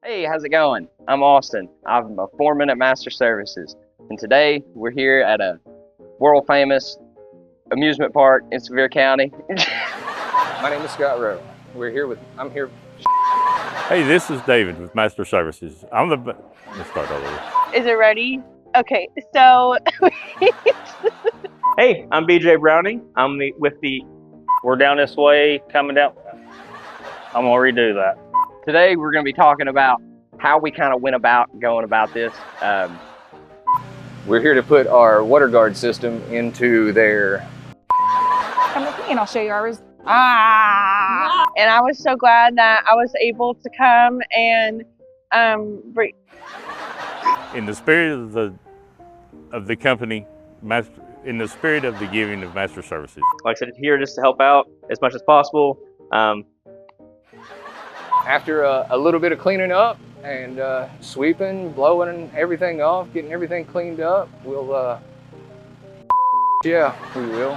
Hey, how's it going? I'm Austin. I'm a foreman at Master Services, and today we're here at a world famous amusement park in Sevier County. My name is Scott Rowe. I'm here. Hey, this is David with Master Services. Let's start all over. Is it ready? Okay, so Hey, I'm BJ Browning. We're down this way, coming down. I'm gonna redo that. Today we're going to be talking about how we kind of went about going about this. We're here to put our WaterGuard system into their. Come with me and I'll show you ours. and I was so glad that I was able to come and bring. In the spirit of the company, in the spirit of the giving of Master Services. Like I said, here just to help out as much as possible. After a little bit of cleaning up and sweeping, blowing everything off, getting everything cleaned up, we'll. Yeah, we will.